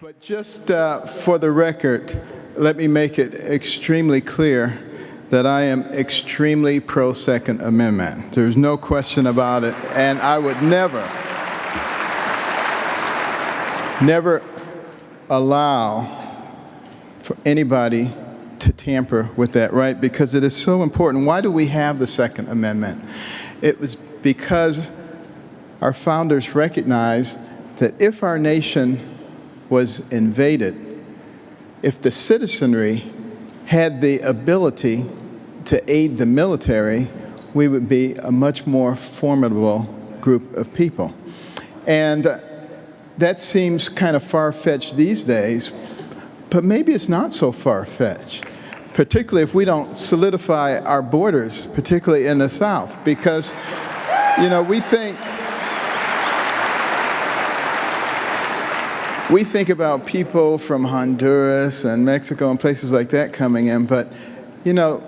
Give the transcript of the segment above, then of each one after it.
But just for the record, let me make it extremely clear that I am extremely pro-Second Amendment. There's no question about it, and I would never allow for anybody to tamper with that right, because it is so important. Why do we have the Second Amendment? It was because our founders recognized that if our nation was invaded, if the citizenry had the ability to aid the military, we would be a much more formidable group of people. And that seems kind of far-fetched these days, but maybe it's not so far-fetched, particularly if we don't solidify our borders, particularly in the South, because, you know, we think about people from Honduras and Mexico and places like that coming in, but, you know,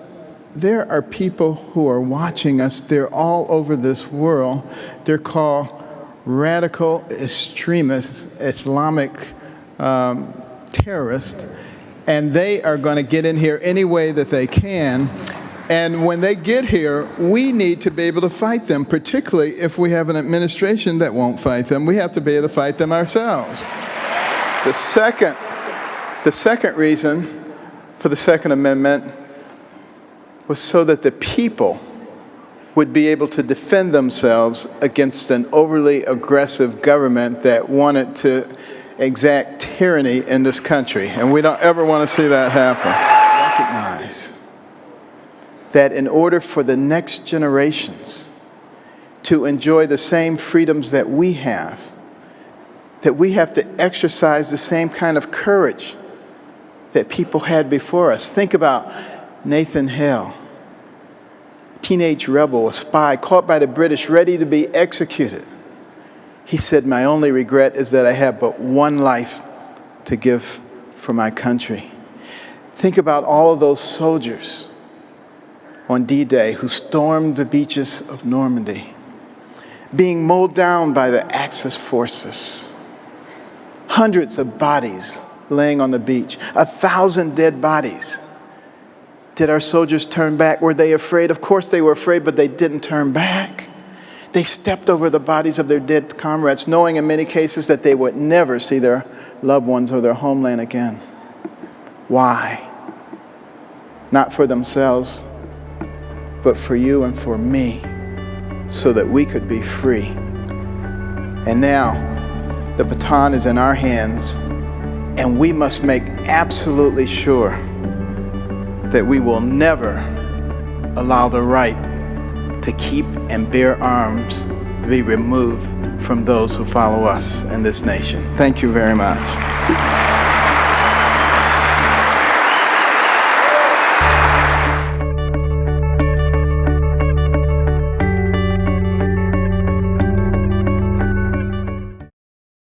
there are people who are watching us. They're all over this world. They're called radical extremists, Islamic terrorists, and they are going to get in here any way that they can. And when they get here, we need to be able to fight them, particularly if we have an administration that won't fight them. We have to be able to fight them ourselves. The second reason for the Second Amendment was so that the people would be able to defend themselves against an overly aggressive government that wanted to exact tyranny in this country. And we don't ever want to see that happen. Recognize that in order for the next generations to enjoy the same freedoms that we have to exercise the same kind of courage that people had before us. Think about Nathan Hale, teenage rebel, a spy, caught by the British, ready to be executed. He said, "My only regret is that I have but one life to give for my country." Think about all of those soldiers on D-Day who stormed the beaches of Normandy, being mowed down by the Axis forces. Hundreds of bodies laying on the beach, 1,000 dead bodies. Did our soldiers turn back? Were they afraid? Of course they were afraid, but they didn't turn back. They stepped over the bodies of their dead comrades, knowing in many cases that they would never see their loved ones or their homeland again. Why? Not for themselves, but for you and for me, so that we could be free. And now, the baton is in our hands, and we must make absolutely sure that we will never allow the right to keep and bear arms be removed from those who follow us in this nation. Thank you very much.